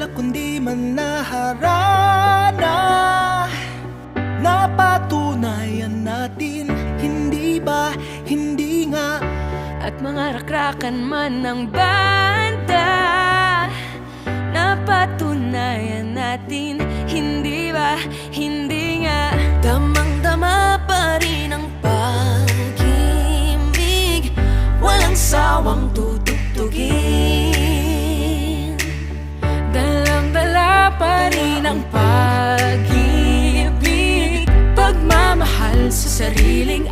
wala kundi manaharana. Napatunayan natin, hindi ba, hindi nga. At mga rakrakan man ng banda, napatunayan natin, hindi ba, hindi nga. Damang-dama pa rin ang pag-ibig, walang sawang tutugtugin. Dalang-dala pa rin ang pag-ibig, pagmamahal sa sariling